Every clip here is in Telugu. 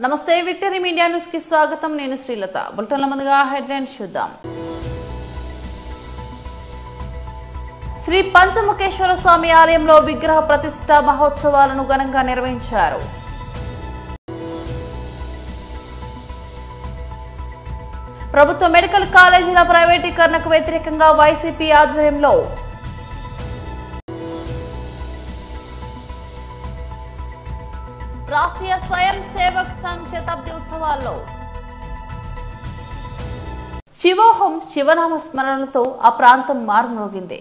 నమస్తే విక్టరీ మీడియా న్యూస్ కి స్వాగతం. నేను శ్రీలత. బులెటిన్ల ముందుగా హెడ్లైన్స్ చూద్దాం. శ్రీ పంచముఖేశ్వర స్వామి ఆలయంలో విగ్రహ ప్రతిష్ఠ మహోత్సవాలను ఘనంగా నిర్వహించారు. ప్రభుత్వ మెడికల్ కాలేజీల ప్రైవేటీకరణకు వ్యతిరేకంగా వైసీపీ ఆధ్వర్యంలో రాష్ట్రీయ స్వయం సేవక్ సంఘ్ శతాబ్ది ఉత్సవాల్లో శివోహం శివనామ స్మరణలతో ఆ ప్రాంతం మారుమోగింది.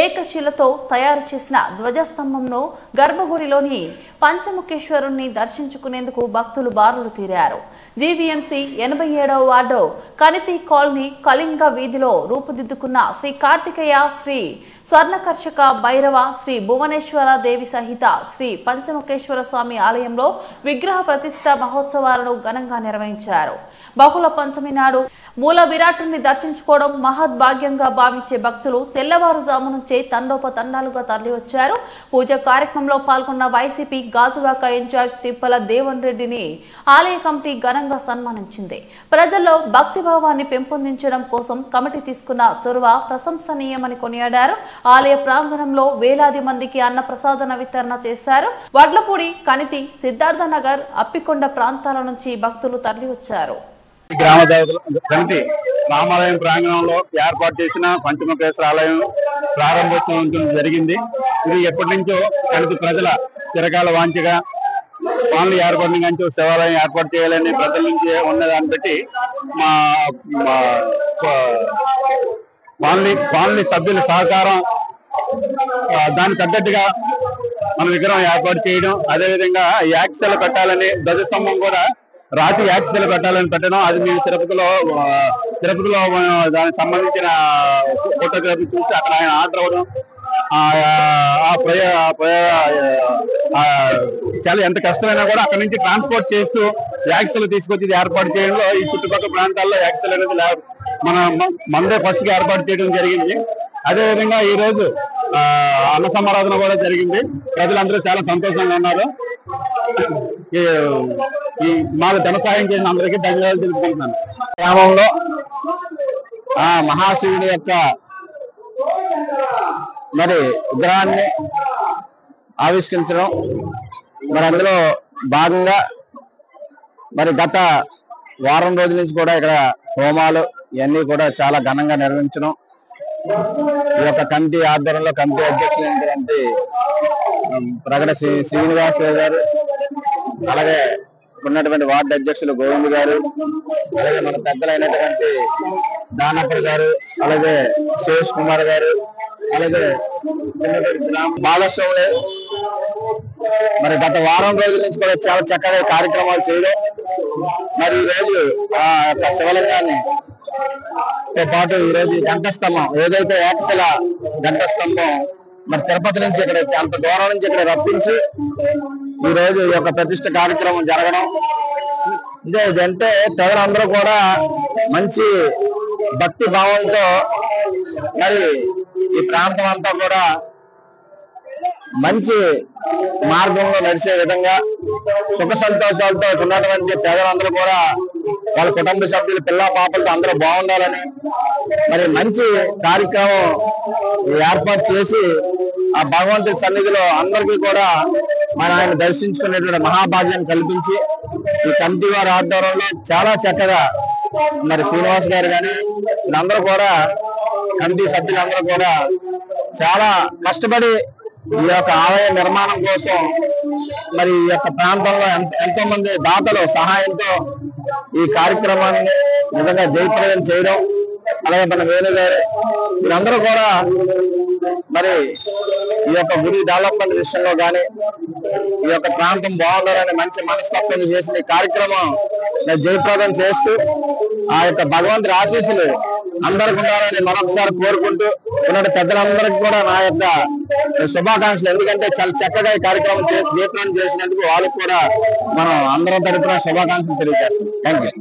ఏకశిలతో తయారు చేసిన ధ్వజస్తంభంలో గర్భగుడిలోని పంచముఖేశ్వరుణ్ణి దర్శించుకునేందుకు భక్తులు బారులు తీరారు. జీవీఎంసీ 87వ వార్డు కనితి కాలనీ కళింగ వీధిలో రూపుదిద్దుకున్న శ్రీ కార్తికేయ, శ్రీ స్వర్ణకర్షక భైరవ, శ్రీ భువనేశ్వర దేవి సహిత శ్రీ పంచముఖేశ్వర స్వామి ఆలయంలో విగ్రహ ప్రతిష్ఠ మహోత్సవాలను ఘనంగా నిర్వహించారు. బహుళ పంచమి నాడు మూల విరాటుని దర్శించుకోవడం మహద్భాగ్యంగా భావించే భక్తులు తెల్లవారుజాము నుంచే తండోపతండాలుగా తరలివచ్చారు. పూజ కార్యక్రమంలో పాల్గొన్న వైసీపీ గాజువాక ఇన్ఛార్జ్ తిప్పల దేవన్ రెడ్డిని ఆలయ కమిటీ ఘనంగా సన్మానించింది. ప్రజల్లో భక్తిభావాన్ని పెంపొందించడం కోసం కమిటీ తీసుకున్న చొరవ ప్రశంసనీయమని కొనియాడారు. ఆలయ ప్రాంగణంలో వేలాది మందికి అన్న ప్రసాదన వితరణ చేశారు. వడ్లపూడి, కనితి, సిద్ధార్థ నగర్, అప్పికొండ ప్రాంతాల నుంచి భక్తులు తరలివచ్చారు. గ్రామ కమిటీ రామాలయం ప్రాంగణంలో ఏర్పాటు చేసిన పంచముఖేశ్వర ఆలయం ప్రారంభోత్సవం జరిగింది. ఇది ఎప్పటి నుంచో కనితి ప్రజల చిరకాల వాంఛగా పాలన ఏర్పడిన నుంచి శివాలయం ఏర్పాటు చేయాలని ప్రజల నుంచి ఉన్నదాన్ని బట్టి మా పాలనీ సభ్యుల సహకారం దానికి తగ్గట్టుగా మన విగ్రహం ఏర్పాటు చేయడం, అదేవిధంగా యాక్సిల్ పెట్టాలని ధ్వజస్తంభం కూడా రాతి యాక్సిల్ పెట్టాలని పెట్టడం, అది మేము తిరుపతిలో దానికి సంబంధించిన ఫోటోగ్రఫీ చూసి అక్కడ ఆయన ఆర్డర్ అవ్వడం, చాలా ఎంత కష్టమైనా కూడా అక్కడ నుంచి ట్రాన్స్పోర్ట్ చేస్తూ యాక్సిల్ తీసుకొచ్చి ఏర్పాటు చేయడంలో ఈ చుట్టుపక్కల ప్రాంతాల్లో యాక్సిల్ అనేది మనదే ఫస్ట్ గా ఏర్పాటు చేయడం జరిగింది. అదేవిధంగా ఈ రోజు అన్న సమారాధన కూడా జరిగింది. ప్రజలందరూ చాలా సంతోషంగా ఉన్నారు. ఈ మాకు ధన సహాయం చేసిన అందరికీ ధన్యవాదాలు తెలుపుకుంటున్నాను. గ్రామంలో మహాశివుడి యొక్క మరి విగ్రహాన్ని ఆవిష్కరించడం, మరి అందులో భాగంగా మరి గత వారం రోజుల నుంచి కూడా ఇక్కడ హోమాలు ఇవన్నీ కూడా చాలా ఘనంగా నిర్వహించడం, ఈ యొక్క కమిటీ ఆధ్వర్యంలో కమిటీ అధ్యక్షులు ఏంటంటే ప్రగడ శ్రీనివాస్ గారు, అలాగే ఉన్నటువంటి వార్డు అధ్యక్షులు గోవింద్ గారు, అలాగే మన పెద్దలైనటువంటి దానప్పర్ గారు, అలాగే శేష్ కుమార్ గారు, అలాగే భాగస్వాములే మరి గత వారం రోజుల నుంచి కూడా చాలా చక్కగా కార్యక్రమాలు చేయడం, మరి ఈ రోజు ఆ యొక్క శివలింగాన్ని తో పాటు ఈ రోజు ఘంటస్తంభం ఏదైతే యాక్సల ఘంటస్తంభం మరి తిరుపతి నుంచి ఇక్కడ అంత దూరం నుంచి ఇక్కడ రప్పించి ఈ రోజు ఈ యొక్క ప్రతిష్ఠ కార్యక్రమం జరగడం, ఇదంటే ప్రజలందరూ కూడా మంచి భక్తి భావంతో మరి ఈ ప్రాంతం అంతా కూడా మంచి మార్గంలో నడిచే విధంగా సుఖ సంతోషాలతో ఉన్నటువంటి ప్రజలందరూ కూడా వాళ్ళ కుటుంబ సభ్యులు, పిల్ల పాపలతో అందరూ బాగుండాలని మరి మంచి కార్యక్రమం ఏర్పాటు చేసి ఆ భగవంతుడి సన్నిధిలో అందరికీ కూడా మన ఆయన దర్శించుకునేటువంటి మహాభాగ్యాన్ని కల్పించి ఈ కమిటీ వారి ఆధ్వర్యంలో చాలా చక్కగా మరి శ్రీనివాస్ గారు కానీ వీళ్ళందరూ కూడా కమిటీ సభ్యులందరూ కూడా చాలా కష్టపడి ఈ యొక్క ఆలయ నిర్మాణం కోసం మరి ఈ యొక్క ప్రాంతంలో ఎంతో మంది దాతలు సహాయంతో ఈ కార్యక్రమాన్ని నిజంగా జయప్రదం చేయడం, అలాగే మన వేణు గారు వీళ్ళందరూ కూడా మరి ఈ యొక్క గుడి డెవలప్మెంట్ విషయంలో కానీ ఈ యొక్క ప్రాంతం బాగుండాలని మంచి మనస్తత్వం చేసిన ఈ కార్యక్రమం జయప్రదం చేస్తూ ఆ యొక్క భగవంతుడి ఆశీస్సులు అందరికి ఉండాలని మరొకసారి కోరుకుంటూ ఉన్నటువంటి పెద్దలందరికీ కూడా నా యొక్క శుభాకాంక్షలు. ఎందుకంటే చాలా చక్కగా ఈ కార్యక్రమం జయప్రదం చేసినందుకు వాళ్ళకి కూడా మనం అందరం తరపున శుభాకాంక్షలు తెలియజేస్తాం. Thank you.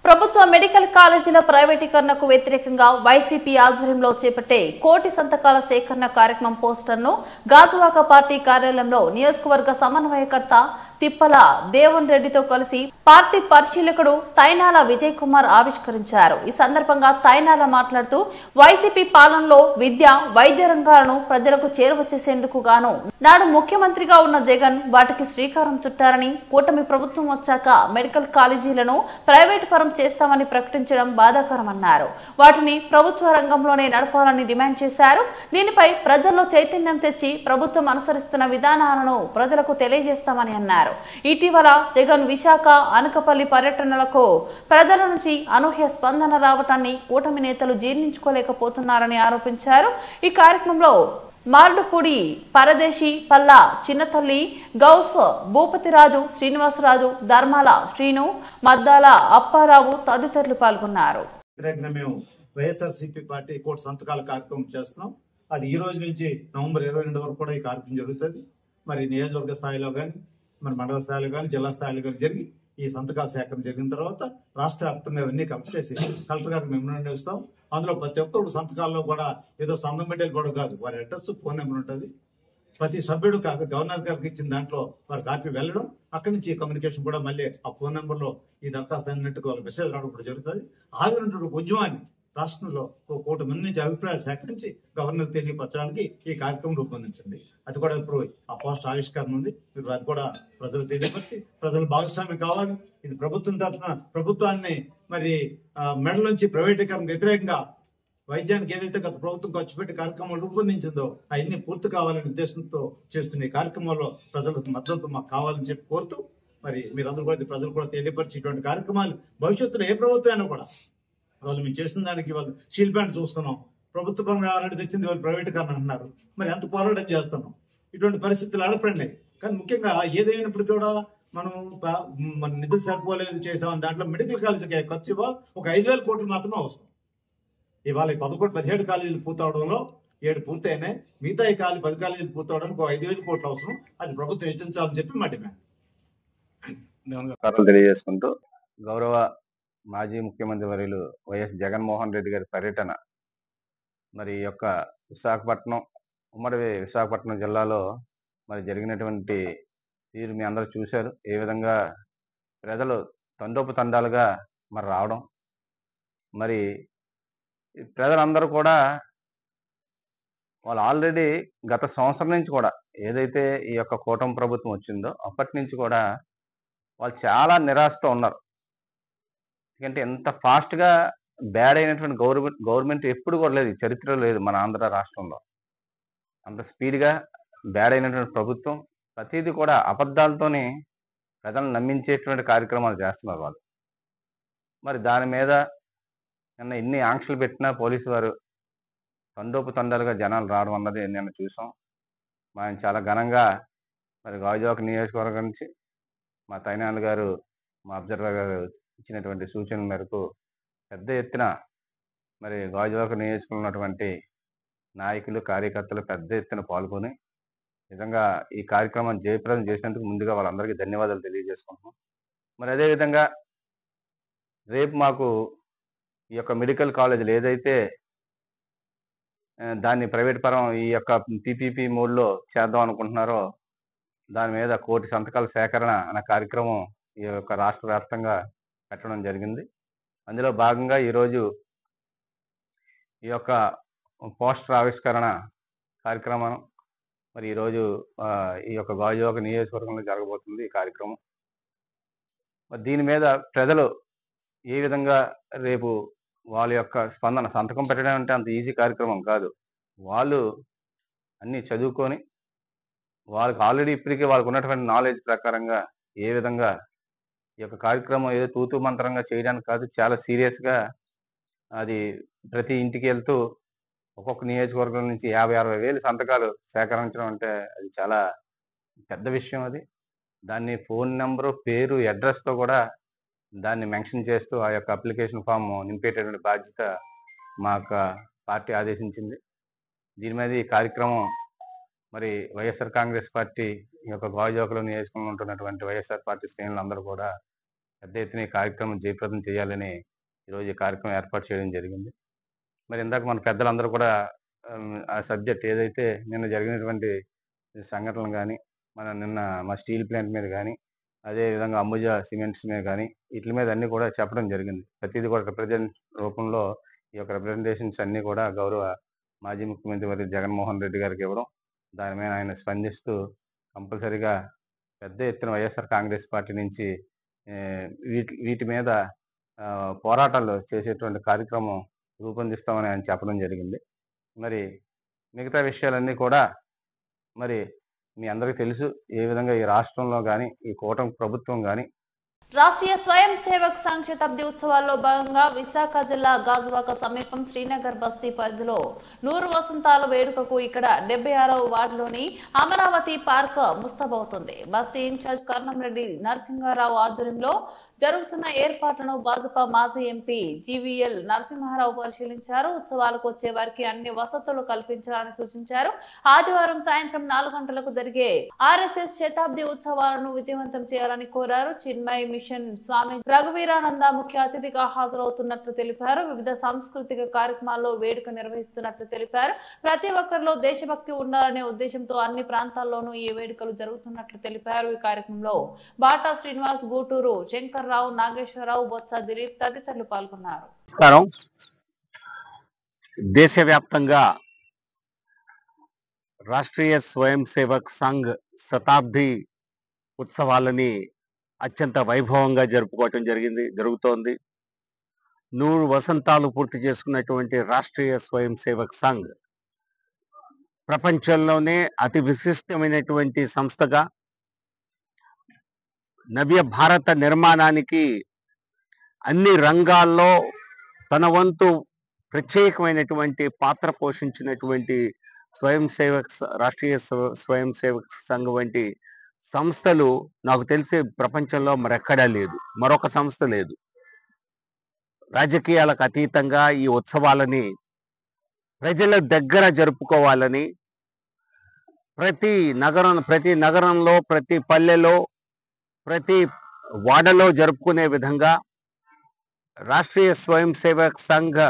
ప్రభుత్వ మెడికల్ కాలేజీల ప్రైవేటీకరణకు వ్యతిరేకంగా వైసీపీ ఆధ్వర్యంలో చేపట్టే కోటి సంతకాల సేకరణ కార్యక్రమం పోస్టర్ను గాజువాక పార్టీ కార్యాలయంలో నియోజకవర్గ సమన్వయకర్త తిప్పల దేవన్ రెడ్డితో కలిసి పార్టీ పరిశీలకుడు తైనాల విజయ్ కుమార్ ఆవిష్కరించారు. ఈ సందర్భంగా తైనాల మాట్లాడుతూ వైసీపీ పాలనలో విద్య, వైద్య రంగాలను ప్రజలకు చేరువ చేసేందుకు గాను నాడు ముఖ్యమంత్రిగా ఉన్న జగన్ వాటికి శ్రీకారం చుట్టారని, కూటమి ప్రభుత్వం వచ్చాక మెడికల్ కాలేజీలను ప్రైవేటు పరం చేస్తామని ప్రకటించడం బాధాకరమన్నారు. వాటిని ప్రభుత్వ రంగంలోనే నడపాలని డిమాండ్ చేశారు. దీనిపై ప్రజల్లో చైతన్యం తెచ్చి ప్రభుత్వం అనుసరిస్తున్న విధానాలను ప్రజలకు తెలియజేస్తామని అన్నారు. ఇటీవల జగన్ విశాఖ, అనకపల్లి పర్యటనలకు ప్రజల నుంచి అనూహ్య స్పందన రావటాన్ని కూటమి నేతలు జీర్ణించుకోలేకపోతున్నారని ఆరోపించారు. ఈ కార్యక్రమంలో మార్డుపూడి పరదేశి, పల్లా చిన్నతల్లి, గౌస్, భూపతిరాజు, శ్రీనివాసరాజు, ధర్మాల శ్రీను, మద్దాల అప్పారావు తదితరులు పాల్గొన్నారు. మేము వైఎస్ఆర్సీపీ పార్టీ కోటి సంతకాల కార్యక్రమం చేస్తున్నాం. అది ఈ రోజు నుంచి నవంబర్ 22 వరకు కూడా ఈ కార్యక్రమం జరుగుతుంది. మరి నియోజకవర్గ స్థాయిలో కానీ, మరి మండల స్థాయిలో కానీ, జిల్లా స్థాయిలో కానీ జరిగి ఈ సంతకాల సేకరణ జరిగిన తర్వాత రాష్ట్ర వ్యాప్తంగా ఇవన్నీ కలెక్ట్ చేసి కలెక్టర్ గారికి మెమోరాండం ఇస్తాం. అందులో ప్రతి ఒక్కరు సంతకాల్లో కూడా ఏదో సంతకం పెట్టేది కూడా కాదు, వారి అడ్రస్, ఫోన్ నెంబర్ ఉంటుంది. ప్రతి సభ్యుడు గవర్నర్ గారికి ఇచ్చిన దాంట్లో వారి కాపీ వెళ్ళడం, అక్కడి నుంచి కమ్యూనికేషన్ కూడా మళ్ళీ ఆ ఫోన్ నెంబర్లో ఈ దరఖాస్తు అన్నట్టుగా వాళ్ళ మెసేజ్ రావడం కూడా జరుగుతుంది. ఆవినటువంటి ఉద్యమాన్ని రాష్ట్రంలో కోటి మంది నుంచి అభిప్రాయాలు సేకరించి గవర్నర్ తెలియపరచడానికి ఈ కార్యక్రమం రూపొందించింది. అది కూడా ఇప్పుడు ఆ పోస్టర్ ఆవిష్కరణ ఉంది. ఇప్పుడు అది కూడా ప్రజలు తెలియపరిచి ప్రజలు భాగస్వామ్యం కావాలి. ఇది ప్రభుత్వం తరఫున ప్రభుత్వాన్ని మరి మెడల్ నుంచి ప్రైవేటీకరణ వ్యతిరేకంగా వైద్యానికి ఏదైతే గత ప్రభుత్వం ఖర్చు పెట్టి కార్యక్రమాలు రూపొందించిందో అవన్నీ పూర్తి కావాలనే ఉద్దేశంతో చేస్తున్న ఈ కార్యక్రమంలో ప్రజలకు మద్దతు మాకు కావాలని చెప్పి కోరుతూ, మరి మీరందరూ కూడా ప్రజలు కూడా తెలియపరిచి ఇటువంటి కార్యక్రమాలు భవిష్యత్తులో ఏ ప్రభుత్వం అయినా కూడా వాళ్ళు మేము చేసిన దానికి వాళ్ళు స్టీల్ ప్లాంట్ చూస్తున్నాం, ప్రభుత్వ పరంగా ఆల్రెడీ తెచ్చింది వాళ్ళు ప్రైవేటీకరణ అన్నారు. మరి ఎంత పోరాటం చేస్తున్నాం. ఇటువంటి పరిస్థితులు ఆడపడినాయి. కానీ ముఖ్యంగా ఏదైనప్పుడు కూడా మనం మన నిధులు సరిపోలేదు చేసామని దాంట్లో మెడికల్ కాలేజీకి ఖర్చు ఒక 5,000 కోట్లు మాత్రమే అవసరం. ఇవాళ 17 కాలేజీలు పూర్తవడంలో 7 పూర్తయినాయి. మిగతా ఈ 10 కాలేజీలు పూర్తవడానికి 5,000 కోట్లు అవసరం. అది ప్రభుత్వం హెచ్చించాలని చెప్పి మా డిమాండ్. తెలియజేసుకుంటూ గౌరవ మాజీ ముఖ్యమంత్రి వర్యులు వైఎస్ జగన్మోహన్ రెడ్డి గారి పర్యటన మరి యొక్క విశాఖపట్నం, ఉమ్మడి విశాఖపట్నం జిల్లాలో మరి జరిగినటువంటి తీరు మీ అందరూ చూశారు. ఏ విధంగా ప్రజలు తండోపతండాలుగా మరి రావడం, మరి ప్రజలందరూ కూడా వాళ్ళు ఆల్రెడీ గత సంవత్సరం నుంచి కూడా ఏదైతే ఈ యొక్క కూటమి ప్రభుత్వం వచ్చిందో అప్పటి నుంచి కూడా వాళ్ళు చాలా నిరాశతో ఉన్నారు. ఎందుకంటే ఎంత ఫాస్ట్గా బ్యాడ్ అయినటువంటి గవర్నమెంట్ ఎప్పుడు కూడా లేదు, చరిత్ర లేదు మన ఆంధ్ర రాష్ట్రంలో. అంత స్పీడ్గా బ్యాడ్ అయినటువంటి ప్రభుత్వం ప్రతిదీ కూడా అబద్ధాలతోనే ప్రజలను నమ్మించేటువంటి కార్యక్రమాలు చేస్తున్నారు వాళ్ళు. మరి దాని మీద నిన్న ఎన్ని ఆంక్షలు పెట్టినా పోలీసు వారు తండోపతండాలుగా జనాలు రావడం అన్నది నిన్న చూసాం. ఆయన చాలా ఘనంగా మరి గాజువాక నియోజకవర్గం నుంచి మా తైనాల్ గారు, మా అబ్జర్వర్ గారు ఇచ్చినటువంటి సూచనల మేరకు పెద్ద ఎత్తున మరి గాజువాక నియోజకవర్గంలో ఉన్నటువంటి నాయకులు, కార్యకర్తలు పెద్ద ఎత్తున పాల్గొని నిజంగా ఈ కార్యక్రమం జయప్రదం చేసినందుకు ముందుగా వాళ్ళందరికీ ధన్యవాదాలు తెలియజేసుకుంటున్నాం. మరి అదేవిధంగా రేపు మాకు ఈ యొక్క మెడికల్ కాలేజీలు ఏదైతే దాన్ని ప్రైవేట్ పరం ఈ యొక్క పీపీపీ మోడ్లో చేద్దాం అనుకుంటున్నారో దాని మీద 1 కోటి సంతకాల సేకరణ అనే కార్యక్రమం ఈ యొక్క రాష్ట్ర వ్యాప్తంగా పెట్టడం జరిగింది. అందులో భాగంగా ఈరోజు ఈ యొక్క పోస్టర్ ఆవిష్కరణ కార్యక్రమం మరి ఈరోజు ఈ యొక్క గాజువాక నియోజకవర్గంలో జరగబోతుంది ఈ కార్యక్రమం. మరి దీని మీద ప్రజలు ఏ విధంగా రేపు వాళ్ళ యొక్క స్పందన, సంతకం పెట్టడం అంటే అంత ఈజీ కార్యక్రమం కాదు. వాళ్ళు అన్నీ చదువుకొని వాళ్ళకి ఆల్రెడీ ఇప్పటికే వాళ్ళకు ఉన్నటువంటి నాలెడ్జ్ ప్రకారంగా ఏ విధంగా ఈ యొక్క కార్యక్రమం ఏదో తూతూ మంత్రంగా చేయడానికి కాదు, చాలా సీరియస్గా అది ప్రతి ఇంటికి వెళ్తూ ఒక్కొక్క నియోజకవర్గం నుంచి 50-60 వేలు సంతకాలు సేకరించడం అంటే అది చాలా పెద్ద విషయం. అది దాన్ని ఫోన్ నెంబరు, పేరు, అడ్రస్తో కూడా దాన్ని మెన్షన్ చేస్తూ ఆ యొక్క అప్లికేషన్ ఫామ్ నింపేటటువంటి బాధ్యత మా యొక్క పార్టీ ఆదేశించింది. దీని మీద ఈ కార్యక్రమం మరి వైఎస్ఆర్ కాంగ్రెస్ పార్టీ ఈ యొక్క గాజువాకలో నియోజకవర్గంలో ఉంటున్నటువంటి వైఎస్ఆర్ పార్టీ శ్రేణులు అందరూ కూడా పెద్ద ఎత్తున ఈ కార్యక్రమం జయప్రదం చేయాలని ఈరోజు ఈ కార్యక్రమం ఏర్పాటు చేయడం జరిగింది. మరి ఇందాక మన పెద్దలందరూ కూడా ఆ సబ్జెక్ట్ ఏదైతే నిన్న జరిగినటువంటి సంఘటనలు కానీ, నిన్న మా స్టీల్ ప్లాంట్ మీద కానీ అదేవిధంగా అంబుజా సిమెంట్స్ మీద కానీ వీటి మీద అన్ని కూడా చెప్పడం జరిగింది. ప్రతిదీ కూడా రిప్రజెంట్ రూపంలో ఈ యొక్క రిప్రజెంటేషన్స్ అన్ని కూడా గౌరవ మాజీ ముఖ్యమంత్రి వర్యులు జగన్మోహన్ రెడ్డి గారికి ఇవ్వడం, దాని మీద ఆయన స్పందిస్తూ కంపల్సరిగా పెద్ద ఎత్తున వైఎస్ఆర్ కాంగ్రెస్ పార్టీ నుంచి వీటి మీద పోరాటాలు చేసేటువంటి కార్యక్రమం రూపొందిస్తామని ఆయన చెప్పడం జరిగింది. మరి మిగతా విషయాలన్నీ కూడా మరి మీ అందరికీ తెలుసు. ఏ విధంగా ఈ రాష్ట్రంలో కానీ ఈ కూటమి ప్రభుత్వం కానీ రాష్ట్రీయ స్వయం సేవక్ సంఘ్ శతాబ్ది ఉత్సవాల్లో భాగంగా విశాఖ జిల్లా గాజువాక సమీపం శ్రీనగర్ బస్తీ పరిధిలో 100 వసంతాల వేడుకకు ఇక్కడ 76వ వార్డులోని అమరావతి పార్క్ ముస్తాబవుతుంది. బస్తీ ఇన్ఛార్జ్ కర్ణంరెడ్డి నరసింహారావు ఆధ్వర్యంలో జరుగుతున్న ఏర్పాట్లను భాజపా మాజీ ఎంపీ జీవీఎల్ నరసింహారావు పరిశీలించారు. ఉత్సవాలకు వచ్చే వారికి అన్ని వసతులు కల్పించాలని సూచించారు. ఆదివారం సాయంత్రం 4 గంటలకు జరిగే ఆర్ఎస్ఎస్ శతాబ్ది ఉత్సవాలను విజయవంతం చేయాలని కోరారు. చిన్మయ్ మిషన్ స్వామి రఘువీరానంద ముఖ్య అతిథిగా హాజరవుతున్నట్లు తెలిపారు. వివిధ సాంస్కృతిక కార్యక్రమాల్లో వేడుక నిర్వహిస్తున్నట్లు తెలిపారు. ప్రతి ఒక్కరిలో దేశభక్తి ఉండాలనే ఉద్దేశంతో అన్ని ప్రాంతాల్లోనూ ఈ వేడుకలు జరుగుతున్నట్లు తెలిపారు. ఈ కార్యక్రమంలో బాటా శ్రీనివాస్, గూటూరు శంకర్ రావు, నాగేశ్వరరావు, బొత్స దిలీప్ తదితరులు పాల్గొన్నారు. దేశవ్యాప్తంగా రాష్ట్రీయ స్వయం సేవక్ సంఘ్ శతాబ్ది ఉత్సవాలని అత్యంత వైభవంగా జరుపుకోవటం జరుగుతోంది. 100 వసంతాలు పూర్తి చేసుకున్నటువంటి రాష్ట్రీయ స్వయం సేవక్ సంఘ్ ప్రపంచంలోనే అతి విశిష్టమైనటువంటి సంస్థగా నవ్య భారత నిర్మాణానికి అన్ని రంగాల్లో తన వంతు ప్రత్యేకమైనటువంటి పాత్ర పోషించినటువంటి రాష్ట్రీయ స్వయం సేవక్ సంఘ్ వంటి సంస్థలు నాకు తెలిసి ప్రపంచంలో మరెక్కడా లేదు, మరొక సంస్థ లేదు. రాజకీయాలకు అతీతంగా ఈ ఉత్సవాలని ప్రజల దగ్గర జరుపుకోవాలని ప్రతి నగరంలో, ప్రతి పల్లెలో, ప్రతి వాడలో జరుపుకునే విధంగా రాష్ట్రీయ స్వయం సేవక్ సంఘ్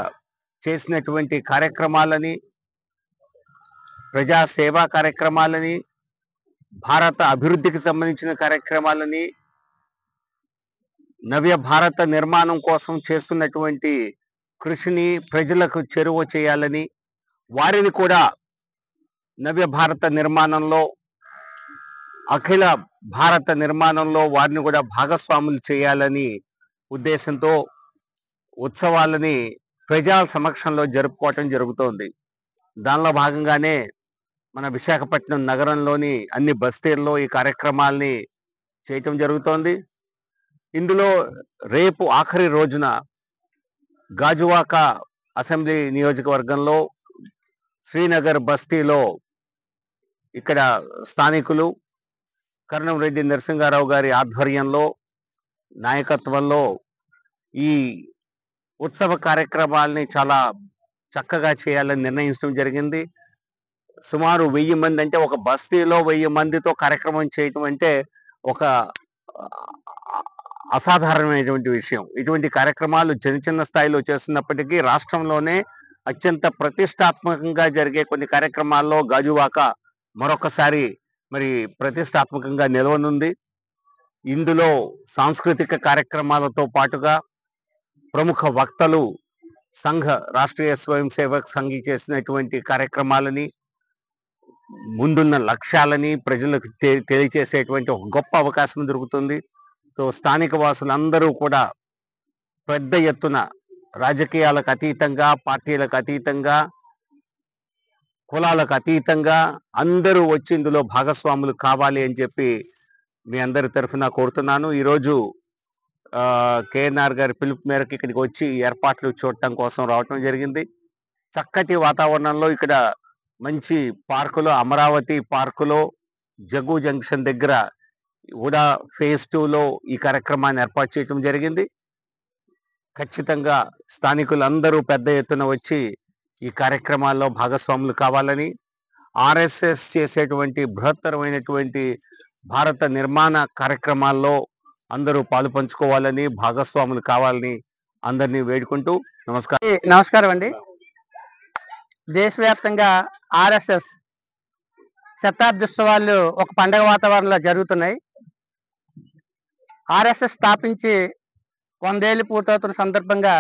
చేసినటువంటి కార్యక్రమాలని, ప్రజా సేవా కార్యక్రమాలని, భారత అభివృద్ధికి సంబంధించిన కార్యక్రమాలని, నవ్య భారత నిర్మాణం కోసం చేస్తున్నటువంటి కృషిని ప్రజలకు చేరువ చేయాలని, వారిని కూడా నవ్య భారత నిర్మాణంలో, అఖిల భారత నిర్మాణంలో వారిని కూడా భాగస్వాములు చేయాలని ఉద్దేశంతో ఉత్సవాలని ప్రజా సమక్షంలో జరుపుకోవటం జరుగుతోంది. దానిలో భాగంగానే మన విశాఖపట్నం నగరంలోని అన్ని బస్తీల్లో ఈ కార్యక్రమాల్ని చేయటం జరుగుతోంది. ఇందులో రేపు ఆఖరి రోజున గాజువాక అసెంబ్లీ నియోజకవర్గంలో శ్రీనగర్ బస్తీలో ఇక్కడ స్థానికులు కర్ణంరెడ్డి నరసింహారావు గారి ఆధ్వర్యంలో, నాయకత్వంలో ఈ ఉత్సవ కార్యక్రమాలని చాలా చక్కగా చేయాలని నిర్ణయించడం జరిగింది. సుమారు 1000 మంది, అంటే ఒక బస్తీలో 1000 మందితో కార్యక్రమం చేయటం అంటే ఒక అసాధారణమైనటువంటి విషయం. ఇటువంటి కార్యక్రమాలు చిన్న స్థాయిలో చేస్తున్నప్పటికీ రాష్ట్రంలోనే అత్యంత ప్రతిష్టాత్మకంగా జరిగే కొన్ని కార్యక్రమాల్లో గాజువాక మరొకసారి మరి ప్రతిష్టాత్మకంగా నిలవనుంది. ఇందులో సాంస్కృతిక కార్యక్రమాలతో పాటుగా ప్రముఖ వక్తలు రాష్ట్రీయ స్వయం సేవక్ సంఘ్ చేసినటువంటి కార్యక్రమాలని, ముందున్న లక్ష్యాలని ప్రజలకు తెలియజేసేటువంటి ఒక గొప్ప అవకాశం దొరుకుతుంది. సో స్థానిక వాసులందరూ కూడా పెద్ద ఎత్తున రాజకీయాలకు అతీతంగా, పార్టీలకు అతీతంగా, కులాలకు అతీతంగా అందరూ వచ్చి ఇందులో భాగస్వాములు కావాలి అని చెప్పి మీ అందరి తరఫున కోరుతున్నాను. ఈరోజు కేఎన్ఆర్ గారి పిలుపు మేరకు ఇక్కడికి వచ్చి ఏర్పాట్లు చూడటం కోసం రావటం జరిగింది. చక్కటి వాతావరణంలో ఇక్కడ మంచి పార్కులో, అమరావతి పార్కులో జగ్గు జంక్షన్ దగ్గర కూడా ఫేజ్ 2లో ఈ కార్యక్రమాన్ని ఏర్పాటు చేయటం జరిగింది. ఖచ్చితంగా స్థానికులందరూ పెద్ద ఎత్తున వచ్చి ఈ కార్యక్రమాల్లో భాగస్వాములు కావాలని, ఆర్ఎస్ఎస్ చేసేటువంటి బృహత్తరమైనటువంటి భారత నిర్మాణ కార్యక్రమాల్లో అందరూ పాలు పంచుకోవాలని, భాగస్వాములు కావాలని అందరినీ వేడుకుంటూ నమస్కారం అండి. దేశవ్యాప్తంగా ఆర్ఎస్ఎస్ శతాబ్ది ఉత్సవాలు ఒక పండగ వాతావరణంలో జరుగుతున్నాయి. ఆర్ఎస్ఎస్ స్థాపించి 100 ఏళ్ళు పూర్తవుతున్న సందర్భంగా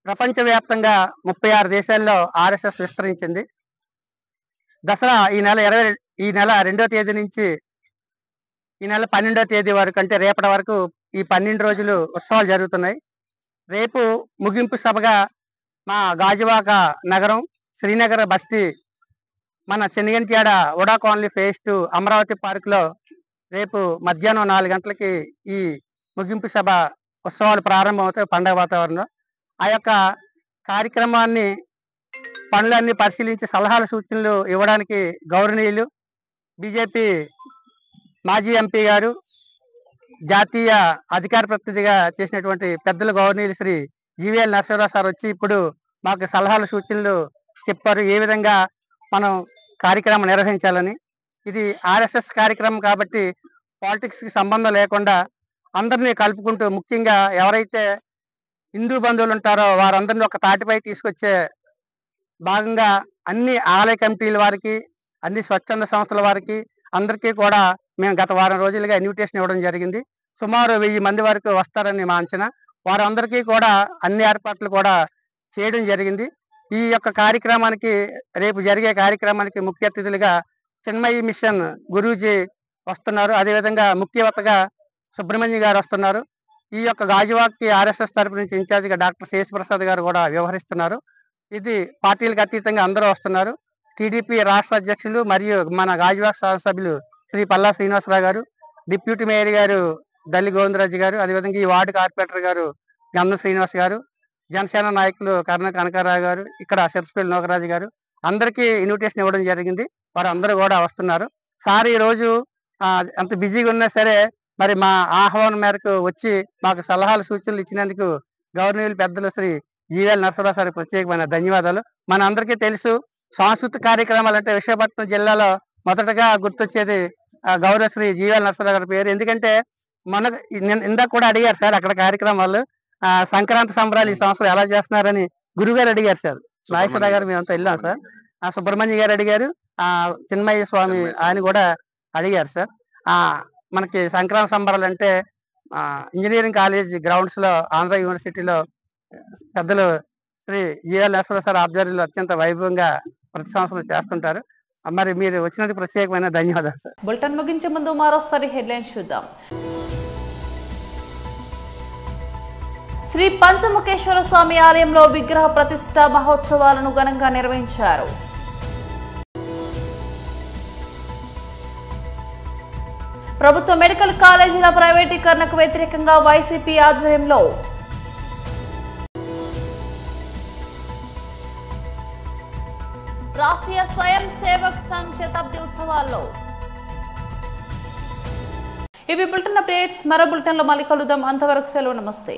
ప్రపంచవ్యాప్తంగా 36 దేశాల్లో ఆర్ఎస్ఎస్ విస్తరించింది. దసరా ఈ నెల 2వ తేదీ నుంచి ఈ నెల 12వ తేదీ వరకు, అంటే రేపటి వరకు ఈ 12 రోజులు ఉత్సవాలు జరుగుతున్నాయి. రేపు ముగింపు సభగా మా గాజువాక నగరం, శ్రీనగర్ బస్తీ, మన చెనిగంట్యాడ ఉడా కాలనీ ఫేజ్ 2 అమరావతి పార్కులో రేపు మధ్యాహ్నం 4 గంటలకి ఈ ముగింపు సభ ఉత్సవాలు ప్రారంభమవుతాయి పండగ వాతావరణంలో. ఆ యొక్క కార్యక్రమాన్ని పనులన్నీ పరిశీలించి సలహాలు సూచనలు ఇవ్వడానికి గౌరవనీయులు బీజేపీ మాజీ ఎంపీ గారు, జాతీయ అధికార ప్రతినిధిగా చేసినటువంటి పెద్దలు గౌరవనీయులు శ్రీ జీవీఎల్ నరసింహరావు సార్ వచ్చి ఇప్పుడు మాకు సలహాలు సూచనలు చెప్పారు, ఏ విధంగా మనం కార్యక్రమం నిర్వహించాలని. ఇది ఆర్ఎస్ఎస్ కార్యక్రమం కాబట్టి పాలిటిక్స్కి సంబంధం లేకుండా అందరినీ కలుపుకుంటూ, ముఖ్యంగా ఎవరైతే హిందూ బంధువులు ఉంటారో వారందరినీ ఒక తాటిపై తీసుకొచ్చే భాగంగా అన్ని ఆలయ కమిటీల వారికి, అన్ని స్వచ్ఛంద సంస్థల వారికి అందరికీ కూడా మేము గత వారం రోజులుగా ఇన్విటేషన్ ఇవ్వడం జరిగింది. సుమారు 1000 మంది వరకు వస్తారని మా అంచనా. వారందరికీ కూడా అన్ని ఏర్పాట్లు కూడా చేయడం జరిగింది. ఈ యొక్క కార్యక్రమానికి, రేపు జరిగే కార్యక్రమానికి ముఖ్య అతిథులుగా చిన్మయి మిషన్ గురూజీ వస్తున్నారు. అదేవిధంగా ముఖ్యవతగా సుబ్రహ్మణ్య గారు వస్తున్నారు. ఈ యొక్క గాజువాక్కి ఆర్ఎస్ఎస్ తరపు నుంచి ఇన్ఛార్జిగా డాక్టర్ శేషప్రసాద్ గారు కూడా వ్యవహరిస్తున్నారు. ఇది పార్టీలకు అతీతంగా అందరూ వస్తున్నారు. టీడీపీ రాష్ట్ర అధ్యక్షులు మరియు మన గాజువాక్ శాసనసభ్యులు శ్రీ పల్లా శ్రీనివాసరావు గారు, డిప్యూటీ మేయర్ గారు దల్లి గోవిందరాజు గారు, అదేవిధంగా ఈ వార్డు కార్పొరేటర్ గారు గంధం శ్రీనివాస్ గారు, జనసేన నాయకులు కర్ణ కనకారావు గారు, ఇక్కడ సిరసపల్లి నోకరాజు గారు, అందరికీ ఇన్విటేషన్ ఇవ్వడం జరిగింది. వారు అందరూ కూడా వస్తున్నారు. సార్ ఈ రోజు అంత బిజీగా ఉన్నా సరే మరి మా ఆహ్వానం మేరకు వచ్చి మాకు సలహాలు సూచనలు ఇచ్చినందుకు గౌరవనీయులు పెద్దలు శ్రీ జీవీఎల్ నరసింహరావు సార్ ప్రత్యేకమైన ధన్యవాదాలు. మన అందరికీ తెలుసు, సాంస్కృతిక కార్యక్రమాలు అంటే విశాఖపట్నం జిల్లాలో మొదటగా గుర్తొచ్చేది గౌరవ శ్రీ జీవీఎల్ నరసింహరావు గారి పేరు. ఎందుకంటే ఇందాక కూడా అడిగారు సార్ అక్కడ కార్యక్రమాలు, సంక్రాంతి సంబరాలు ఈ సంవత్సరం ఎలా చేస్తున్నారని గురుగారు అడిగారు సార్. నాగేశ్వరరావు గారు మేమంతా వెళ్ళాం సార్. సుబ్రహ్మణ్య గారు అడిగారు, చిన్మయ్య స్వామి ఆయన కూడా అడిగారు సార్. మనకి సంక్రాంతి సంబరాలు అంటే ఇంజనీరింగ్ కాలేజ్ గ్రౌండ్స్ లో ఆంధ్ర యూనివర్సిటీలో పెద్దలు శ్రీ జీవీఎల్ నరసింహరావు సార్ ఆధ్వర్యంలో అత్యంత వైభవంగా ప్రతి సంవత్సరం చేస్తుంటారు. మరి మీరు వచ్చినందుకు ప్రత్యేకమైన ధన్యవాదాలు సార్. బులెటిన్ ముగించే ముందు మరోసారి హెడ్లైన్స్ చూద్దాం. శ్రీ పంచముఖేశ్వర స్వామి ఆలయంలో విగ్రహ ప్రతిష్ఠ మహోత్సవాలను ఘనంగా నిర్వహించారు. ప్రభుత్వ మెడికల్ కాలేజీల ప్రైవేటీకరణకు వ్యతిరేకంగా వైసీపీ ఆధ్వర్యంలో రాష్ట్రీయ స్వయం సేవక్ సంఘ్ శతాబ్ది ఉత్సవాల్లో. ఇవి బులెటిన్ అప్డేట్స్. మరో బులెటిన్లో మళ్ళీ కలుద్దాం. అంతవరకు సెలవు. నమస్తే.